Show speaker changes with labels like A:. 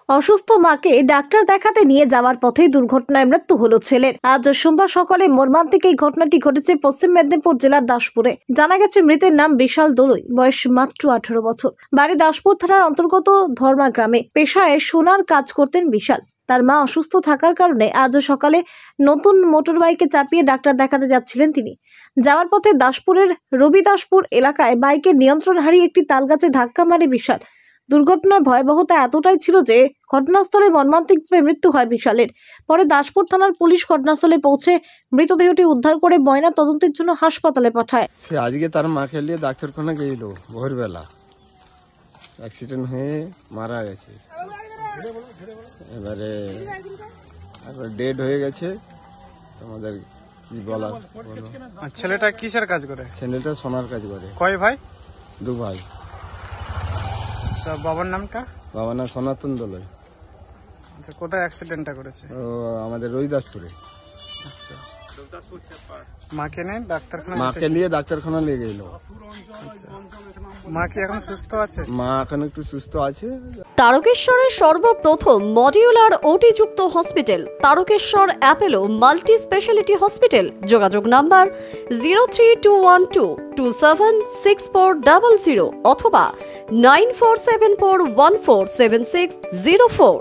A: অসুস্থ মাকে ডাক্তার দেখাতে নিয়ে যাওয়ার পথেই দুর্ঘটনায় মৃত্যু হলো ছেলের। আজ সোমবার সকালে মর্মান্তিক এই ঘটনাটি ঘটেছে পশ্চিম মেদিনীপুর জেলার দাসপুরে। জানা গেছে মৃতের নাম বিশাল দলুই, বয়স মাত্র 18 বছর। বাড়ি দাসপুর থানার অন্তর্গত ধর্মা গ্রামে। পেশায় সোনার কাজ করতেন বিশাল। তার মা অসুস্থ থাকার কারণে আজ সকালে নতুন মোটর বাইকে চাপিয়ে ডাক্তার দেখাতে যাচ্ছিলেন তিনি। যাওয়ার পথে দাসপুরের রবিদাসপুর এলাকায় বাইকের নিয়ন্ত্রণ হারিয়ে একটি তালগাছে ধাক্কা মারে বিশাল। দুর্ঘটনার ভয়াবহতা এতটাই ছিল যে ঘটনাস্থলে মর্মান্তিকভাবে মৃত্যু হয় বিশালের। পরে দাসপুর থানার পুলিশ ঘটনাস্থলে পৌঁছে মৃতদেহটি উদ্ধার করে ময়না তদন্তের জন্য হাসপাতালে পাঠায়।
B: আজকে তার মাকে নিয়ে ডাক্তারখানা গেছিল ভোরবেলা, অ্যাক্সিডেন্ট হয়ে মারা গেছে। এবারে ডেড হয়ে গেছে। আমাদের কি বলা,
C: ছেলেটা কিসের কাজ করে?
B: ছেলেটা সোনার কাজ করে।
C: কয় ভাই?
B: 2 ভাই।
C: বাবার নামটা?
B: বাবার নাম সনাতন দলুই।
C: আচ্ছা, কোথায় অ্যাক্সিডেন্টটা করেছে?
B: ও আমাদের রবিদাসপুরে।
C: আচ্ছা, মাকে নিয়ে
B: ডাক্তারখানা নিয়ে গেল।
C: আচ্ছা, মা কি এখন সুস্থ আছে?
B: মা এখন একটু সুস্থ আছে।
D: তারকেশ্বরের সর্বপ্রথম মডিউলার ওটি যুক্ত hospital Tarakeswar Apollo multi speciality hospital. যোগাযোগ নাম্বার 03212276400 অথবা 9474147604।